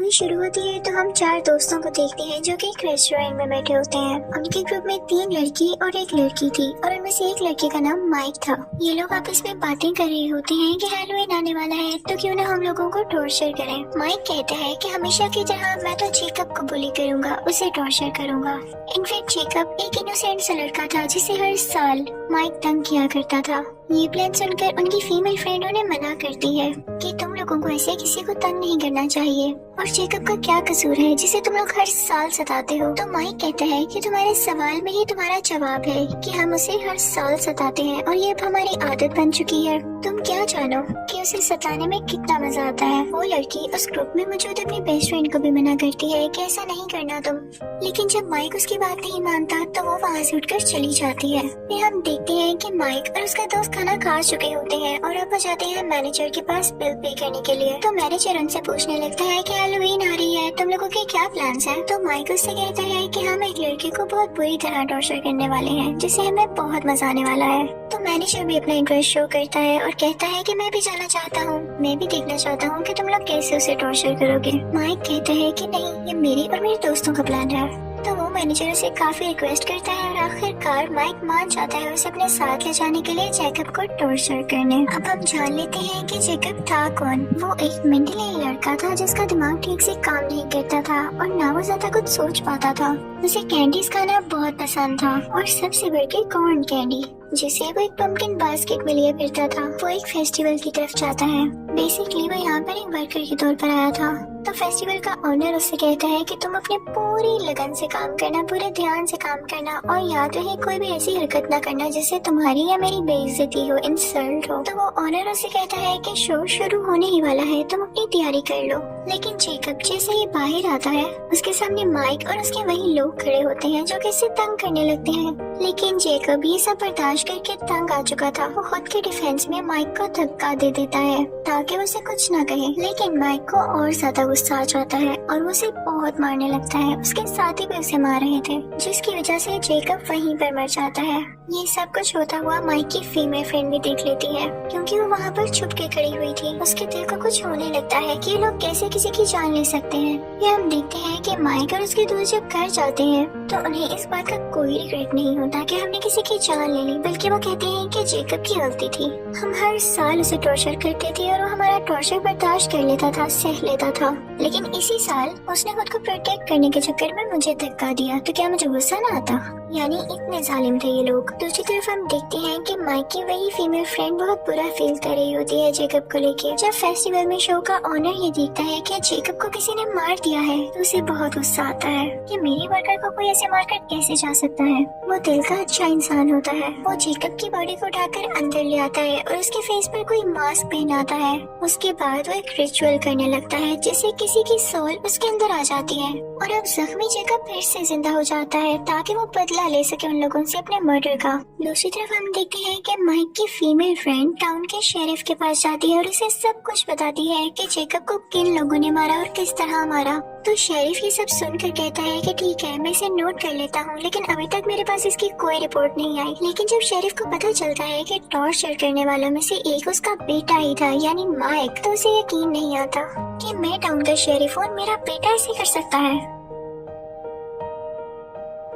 Movie शुरू होती है तो हम चार दोस्तों को देखते हैं जो कि एक रेस्टोरेंट में बैठे होते हैं। उनके ग्रुप में 3 लड़की और एक लड़की थी और उनमें से एक लड़के का नाम माइक था। ये लोग आपस में बातें कर रहे होते हैं कि हैलोवीन आने वाला है तो क्यों ना हम लोगों को टॉर्चर करें। माइक कहता है कि हमेशा की तरह मैं तो जेकब को बुली करूंगा, उसे टॉर्चर करूंगा। इनफैक्ट जेकब एक इनोसेंट सा लड़का था जिसे हर साल माइक तंग किया करता था। ये प्लान सुनकर उनकी फीमेल फ्रेंड उन्हें मना करती है कि तुम लोगों को ऐसे किसी को तंग नहीं करना चाहिए और जेकब का क्या कसूर है जिसे तुम लोग हर साल सताते हो। तो माइक कहता है कि तुम्हारे सवाल में ही तुम्हारा जवाब है कि हम उसे हर साल सताते हैं और ये अब हमारी आदत बन चुकी है। तुम क्या जानो कि उसे सताने में कितना मजा आता है। वो लड़की उस ग्रुप में मौजूद अपनी बेस्ट फ्रेंड को भी मना करती है कि ऐसा नहीं करना तुम, लेकिन जब माइक उसकी बात नहीं मानता तो वो वहाँ से उठकर चली जाती है। फिर हम देखते हैं कि माइक और उसका दोस्त खाना खा चुके होते हैं और अब वो जाते हैं मैनेजर के पास बिल पे करने के लिए। तो मैनेजर उनसे पूछने लगता है कि हैलोवीन आ रही है, तुम लोगों के क्या प्लान्स हैं? तो माइक उससे कहता है कि हम एक लड़के को बहुत बुरी तरह टॉर्चर करने वाले हैं जिससे हमें बहुत मजा आने वाला है। तो मैनेजर भी अपना इंटरेस्ट शो करता है और कहता है कि मैं भी जाना चाहता हूँ, मैं भी देखना चाहता हूँ कि तुम लोग कैसे उसे टॉर्चर करोगे। माइक कहता है कि नहीं, ये मेरी और मेरे दोस्तों का प्लान है। तो वो मैनेजर उसे काफी रिक्वेस्ट करता है और आखिरकार माइक मान जाता है उसे अपने साथ ले जाने के लिए जेकब को टॉर्चर करने। अब हम जान लेते हैं कि जेकब था कौन। वो एक मेंटली लड़का था जिसका दिमाग ठीक से काम नहीं करता था और ना वो ज्यादा कुछ सोच पाता था। उसे कैंडीज खाना बहुत पसंद था और सबसे बढ़ के कॉर्न कैंडी, जिसे वो एक पम्पकिन बास्केट में लिए फिरता था। वो एक फेस्टिवल की तरफ जाता है। बेसिकली वो यहाँ पर एक वर्कर के तौर पर आया था। तो फेस्टिवल का ओनर उससे कहता है कि तुम अपने पूरी लगन से काम करना, पूरे ध्यान से काम करना और याद रहे कोई भी ऐसी हरकत ना करना जिससे तुम्हारी या मेरी बेइज्जती हो, इंसल्ट हो। तो वो ओनर उससे कहता है कि शो शुरू होने ही वाला है, तुम अपनी तैयारी कर लो। लेकिन जेकब जैसे ही बाहर आता है उसके सामने माइक और उसके वही लोग खड़े होते हैं जो कि उसे तंग करने लगते हैं। लेकिन जेकब ये सब बर्दाश्त करके तंग आ चुका था। वो खुद के डिफेंस में माइक को धक्का दे देता है ताकि वो उसे कुछ न कहे। लेकिन माइक को और ज्यादा गुस्सा आ जाता है और वो उसे बहुत मारने लगता है। उसके साथी भी उसे मार रहे थे जिसकी वजह से जेकब वहीं पर मर जाता है। ये सब कुछ होता हुआ माइक की फीमेल फ्रेंड भी देख लेती है क्योंकि वो वहाँ पर छुप के खड़ी हुई थी। उसके दिल को कुछ होने लगता है कि ये लोग कैसे किसी की जान ले सकते हैं। ये हम देखते हैं कि माइक और उसके दोस्त जब घर जाते हैं तो उन्हें इस बात का कोई रिग्रेट नहीं होता कि हमने किसी की जान ले ली, बल्कि वो कहते हैं कि जेकब की गलती थी। हम हर साल उसे टॉर्चर करते थे और वो हमारा टॉर्चर बर्दाश्त कर लेता था, सह लेता था। लेकिन इसी साल उसने खुद को प्रोटेक्ट करने के चक्कर में मुझे धक्का दिया तो क्या मुझे गुस्सा ना आता? यानी इतने जालिम थे ये लोग। दूसरी तरफ हम देखते हैं कि माइक की वही फीमेल फ्रेंड बहुत बुरा फील कर रही होती है जेकब को लेके। जब फेस्टिवल में शो का ऑनर ये देखता है कि जेकब को किसी ने मार दिया है तो उसे बहुत गुस्सा आता है कि मेरी वर्कर को कोई ऐसे मारकर कैसे जा सकता है। वो दिल का अच्छा इंसान होता है। वो जेकब की बॉडी को उठाकर अंदर ले आता है और उसके फेस पर कोई मास्क पहनाता है। उसके बाद वो एक रिचुअल करने लगता है जिससे किसी की सोल उसके अंदर आ जाती है और अब जख्मी जेकब फिर से जिंदा हो जाता है ताकि वो बदला ले सके उन लोगों से अपने मर्डर का। दूसरी तरफ हम देखते हैं कि माइक की फीमेल फ्रेंड टाउन के शेरिफ के पास जाती है और उसे सब कुछ बताती है कि जेकब को किन लोगों ने मारा और किस तरह मारा। तो शेरिफ ये सब सुनकर कहता है कि ठीक है, मैं इसे नोट कर लेता हूँ, लेकिन अभी तक मेरे पास इसकी कोई रिपोर्ट नहीं आई। लेकिन जब शेरिफ को पता चलता है कि टॉर्चर करने वालों में से एक उसका बेटा ही था यानी माइक, तो उसे यकीन नहीं आता कि मैं टाउन का शेरिफ हूँ और मेरा बेटा ऐसे कर सकता है।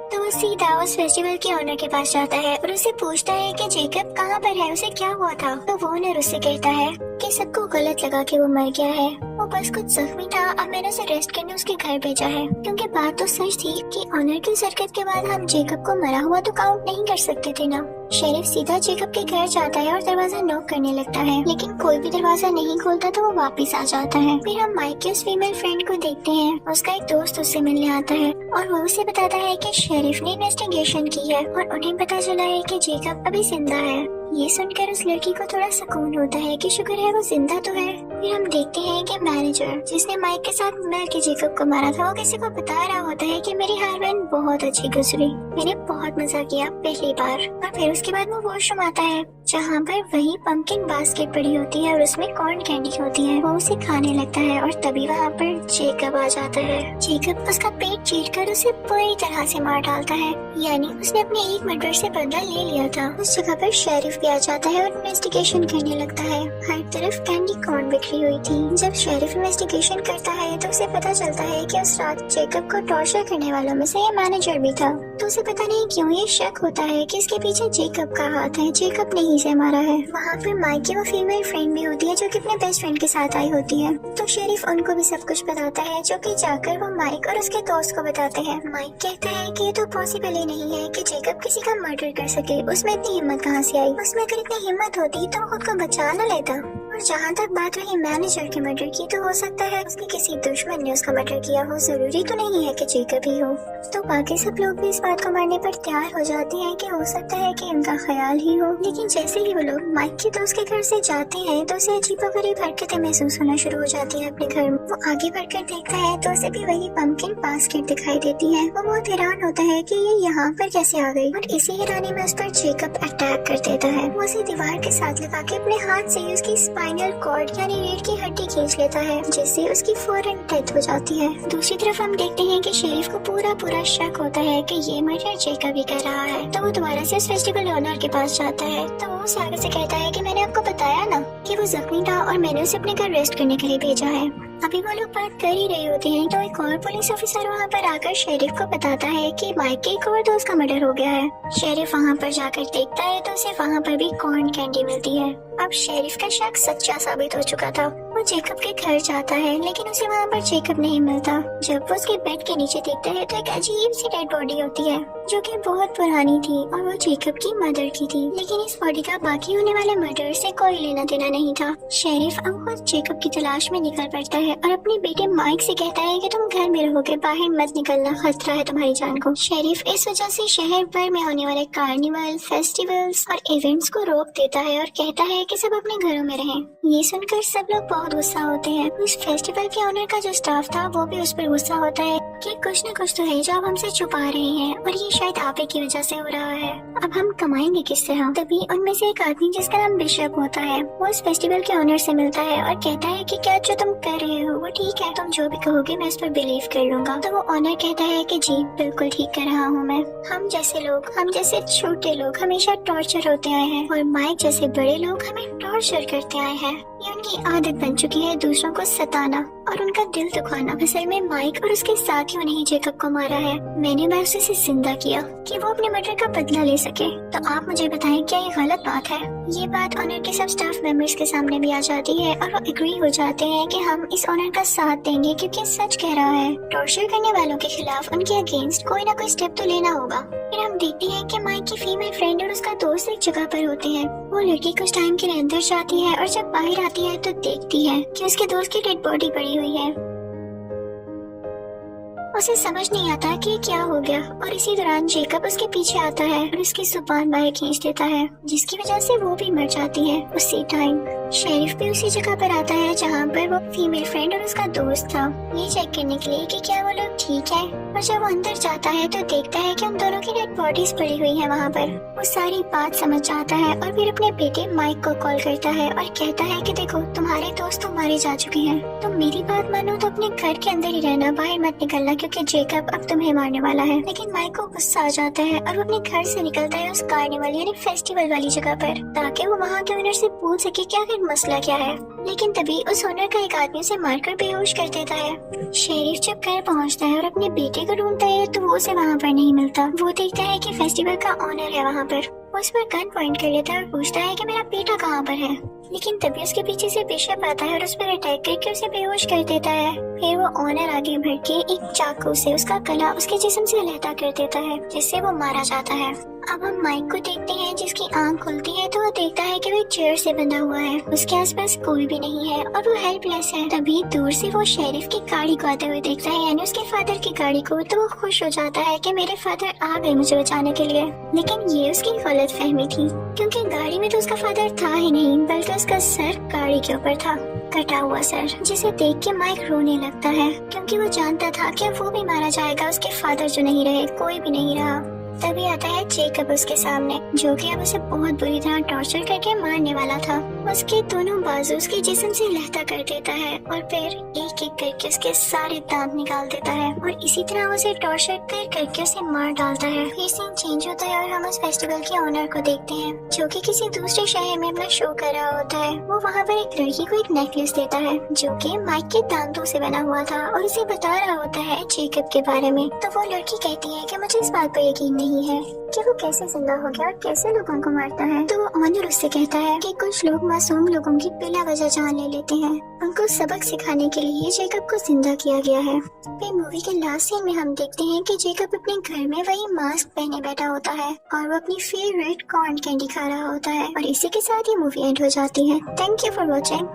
तो वो सीधा उस फेस्टिवल के ओनर के पास जाता है और उसे पूछता है कि जेकब कहाँ पर है, उसे क्या हुआ था। तो वो ओनर उससे कहता है कि सबको गलत लगा कि वो मर गया है, वो बस कुछ जख्मी था, अब मैंने उसे रेस्ट करने उसके घर भेजा है। क्योंकि बात तो सच थी कि ऑनर की हरकत के बाद हम जेकब को मरा हुआ तो काउंट नहीं कर सकते थे ना। शेरिफ सीधा जेकब के घर जाता है और दरवाजा नॉक करने लगता है, लेकिन कोई भी दरवाजा नहीं खोलता तो वो वापस आ जाता है। फिर हम माइक की उस फीमेल फ्रेंड को देखते हैं। उसका एक दोस्त उससे मिलने आता है और वो उसे बताता है कि शेरिफ ने इन्वेस्टिगेशन की है और उन्हें पता चला है कि जेकब अभी जिंदा है। ये सुनकर उस लड़की को थोड़ा सुकून होता है कि शुक्र है वो जिंदा तो है। फिर हम देखते हैं कि मैनेजर जिसने माइक के साथ मिल के जेकब को मारा था वो किसी को बता रहा होता है कि मेरी हेरोइन बहुत अच्छी गुजरी, मैंने बहुत मजा किया पहली बार। और फिर उसके बाद वो वॉशरूम आता है जहाँ पर वही पंपकिन बास्केट पड़ी होती है और उसमें कॉर्न कैंडी होती है। वो उसे खाने लगता है और तभी वहाँ पर जेकब आ जाता है। जेकब उसका पेट चीरकर उसे पूरी तरह से मार डालता है, यानी उसने अपने एक मर्डर से बदला ले लिया था। उस जगह पर शेरिफ भी आ जाता है और इन्वेस्टिगेशन करने लगता है। हर तरफ कैंडी कॉर्न बिखरी हुई थी। जब शेरिफ इन्वेस्टिगेशन करता है तो उसे पता चलता है कि उस रात जेकब को टॉर्चर करने वालों में से ये मैनेजर भी था। तो उसे पता नहीं क्यों ये शक होता है कि इसके पीछे जेकब का हाथ है, जेकब ने ही इसे मारा है। वहाँ पर माइक की वो फीमेल फ्रेंड भी होती है जो कि अपने बेस्ट फ्रेंड के साथ आई होती है। तो शेरिफ उनको भी सब कुछ बताता है, जो कि जाकर वो माइक और उसके दोस्त को बताते हैं। माइक कहता है कि ये तो पॉसिबल ही नहीं है कि जेकब किसी का मर्डर कर सके। उसमें इतनी हिम्मत कहाँ से आई? उसमें अगर इतनी हिम्मत होती तो वो खुद को बचा न लेता। और जहाँ तक बात रही मैनेजर के मर्डर की, तो हो सकता है उसके किसी दुश्मन ने उसका मर्डर किया हो, जरूरी तो नहीं है कि जेकब ही हो। तो बाकी सब लोग भी इस बात को मानने पर तैयार हो जाते हैं कि हो सकता है कि इनका ख्याल ही हो। लेकिन जैसे ही वो लोग माइक के दोस्त के घर से जाते हैं तो उसे अजीबोगरीब हरकतें महसूस होना शुरू हो जाती है अपने घर में। वो आगे बढ़कर देखता है तो उसे भी वही पंपकिन बास्केट दिखाई देती है। वो बहुत हैरान होता है कि ये यहाँ पर कैसे आ गई, और इसी हैरानी में उस पर जेकब अटैक कर देता है। वो उसे दीवार के साथ लगा के अपने हाथ से उसकी स्पाइनल कॉर्ड यानी रीढ़ की हड्डी खींच लेता है, जिससे उसकी फौरन डेथ हो जाती है। दूसरी तरफ हम देखते हैं कि शेरिफ को पूरा शक होता है कि ये मर्डर जेकब ही कर रहा है। तो वो दोबारा से उस फेस्टिवल ओनर के पास जाता है। तो वो उसे आगे से कहता है कि मैंने आपको बताया ना कि वो जख्मी था और मैंने उसे अपने घर रेस्ट करने के लिए भेजा है। अभी वो लोग बात कर ही रहे होते हैं तो एक और पुलिस ऑफिसर वहाँ पर आकर शेरिफ को बताता है कि माइक के एक और दोस्त का मर्डर हो गया है। शेरिफ वहाँ पर जाकर देखता है तो उसे वहाँ पर भी कॉर्न कैंडी मिलती है। अब शेरिफ का शक सच्चा साबित हो चुका था। वो जेकब के घर जाता है लेकिन उसे वहाँ पर जेकब नहीं मिलता। जब वो उसके बेड के नीचे देखता है तो एक अजीब सी डेड बॉडी होती है जो कि बहुत पुरानी थी और वो जेकब की मदर की थी। लेकिन इस बॉडी का बाकी होने वाले मर्डर से कोई लेना देना नहीं था। शेरिफ अब खुद जेकब की तलाश में निकल पड़ता है और अपने बेटे माइक से कहता है कि तुम घर में रहोगे, बाहर मत निकलना, खतरा है तुम्हारी जान को। शेरिफ इस वजह से शहर भर में होने वाले कार्निवल, फेस्टिवल्स और इवेंट्स को रोक देता है और कहता है कि सब अपने घरों में रहें। ये सुनकर सब लोग बहुत गुस्सा होते हैं। उस फेस्टिवल के ओनर का जो स्टाफ था वो भी उस पर गुस्सा होता है कि कुछ न कुछ तो है जो आप हमसे छुपा रहे हैं और ये शायद आप ही की वजह से हो रहा है। अब हम कमाएंगे किससे? हम तभी उनमें से एक आदमी जिसका नाम बिशप होता है वो इस फेस्टिवल के ओनर से मिलता है और कहता है कि क्या जो तुम कर रहे हो वो ठीक है, तुम जो भी कहोगे मैं इस पर बिलीव कर लूंगा। तो वो ऑनर कहता है कि जी बिल्कुल ठीक कर रहा हूँ मैं। हम जैसे लोग, हम जैसे छोटे लोग हमेशा टॉर्चर होते आए हैं और माइक जैसे बड़े लोग हमें टॉर्चर करते आए हैं। ये उनकी आदत बन चुकी है दूसरों को सताना और उनका दिल दुखाना। असल में माइक और उसके साथियों ने ही जेकब को मारा है। मैंने बस उसे जिंदा किया कि वो अपने मर्डर का बदला ले सके। तो आप मुझे बताएं क्या ये गलत बात है? ये बात ऑनर के सब स्टाफ मेंबर्स के सामने भी आ जाती है और वो एग्री हो जाते हैं कि हम इस ऑनर का साथ देंगे क्योंकि सच कह रहा है। टॉर्चर करने वालों के खिलाफ उनके अगेंस्ट कोई ना कोई स्टेप तो लेना होगा। फिर हम देखते हैं कि माइक की फीमेल फ्रेंड और उसका दोस्त एक जगह पर होते हैं। वो लड़की कुछ टाइम के लिए अंदर जाती है और जब बाहर आती है तो देखती है कि उसके दोस्त की डेड बॉडी पड़ी हुई है। उसे समझ नहीं आता कि क्या हो गया और इसी दौरान जेकब उसके पीछे आता है और उसकी जुबान बाहर खींच देता है, जिसकी वजह से वो भी मर जाती है उसी टाइम। शेरिफ भी उसी जगह पर आता है जहाँ पर वो फीमेल फ्रेंड और उसका दोस्त था, ये चेक करने के लिए कि क्या वो लोग ठीक है। और जब वो अंदर जाता है तो देखता है कि उन दोनों की डेड बॉडीज पड़ी हुई है वहाँ पर। वो सारी बात समझ जाता है और फिर अपने बेटे माइक को कॉल करता है और कहता है कि देखो तुम्हारे दोस्त तो मारे जा चुके हैं, तुम मेरी बात मानो तो अपने घर के अंदर ही रहना, बाहर मत निकलना क्योंकि जेकब अब तुम्हें मारने वाला है। लेकिन माइक को गुस्सा आ जाता है और वो अपने घर से निकलता है उस कार्निवल यानी फेस्टिवल वाली जगह पर ताकि वो वहाँ के ओनर से पूछ सके कि आखिर मसला क्या है। लेकिन तभी उस ओनर का एक आदमी उसे मारकर बेहोश कर देता है। शेरिफ जब घर पहुँचता है और अपने बेटे को ढूंढता है तो वो उसे वहाँ पर नहीं मिलता। वो देखता है कि फेस्टिवल का ओनर है वहाँ पर। वो उस पर गन पॉइंट कर लेता है और पूछता है कि मेरा बेटा कहाँ पर है। लेकिन तभी उसके पीछे से बिशप आता है और उस पर अटैक करके उसे बेहोश कर देता है। फिर वो ऑनर आगे बढ़ के एक चाकू से उसका गला उसके जिस्म से अलहदा कर देता है, जिससे वो मारा जाता है। अब हम माइक को देखते हैं जिसकी आंख खुलती है तो वो देखता है कि वो एक चेयर से बंधा हुआ है, उसके आसपास कोई भी नहीं है और वो हेल्पलेस है। तभी दूर से वो शेरिफ की गाड़ी को आते हुए देखता है यानी उसके फादर की गाड़ी को। तो वो खुश हो जाता है कि मेरे फादर आ गए मुझे बचाने के लिए। लेकिन ये उसकी गलत फहमी थी क्योंकि गाड़ी में तो उसका फादर था ही नहीं, बल्कि उसका सर गाड़ी के ऊपर था, कटा हुआ सर, जिसे देख के माइक रोने लगता है क्योंकि वो जानता था कि वो भी मारा जाएगा, उसके फादर जो नहीं रहे, कोई भी नहीं रहा। तभी आता है जेकब उसके सामने, जो कि अब उसे बहुत बुरी तरह टॉर्चर करके मारने वाला था। उसके दोनों बाजू उसके जिस्म से लहता कर देता है और फिर एक एक करके उसके सारे दांत निकाल देता है और इसी तरह उसे टॉर्चर कर करके उसे मार डालता है। फिर सीन चेंज होता है और हम उस फेस्टिवल के ऑनर को देखते हैं, जो कि किसी दूसरे शहर में अपना शो कर रहा होता है। वो वहाँ पर एक लड़की को एक नेकलेस देता है, जो कि माइक के दांतों से बना हुआ था और उसे बता रहा होता है जेकब के बारे में। तो वो लड़की कहती है कि मुझे इस बात पर यकीन नहीं है कि वो कैसे जिंदा हो गया और कैसे लोगों को मारता है। तो वो ऑनर उससे कहता है कि कुछ लोग मासूम लोगों की बिला वजह जान ले लेते हैं। उनको सबक सिखाने के लिए जेकब को जिंदा किया गया है। फिर मूवी के लास्ट सीन में हम देखते हैं कि जेकब अपने घर में वही मास्क पहने बैठा होता है और वो अपनी फेवरेट कॉर्न कैंडी खा रहा होता है और इसी के साथ ही मूवी एंड हो जाती है। Thank you for watching.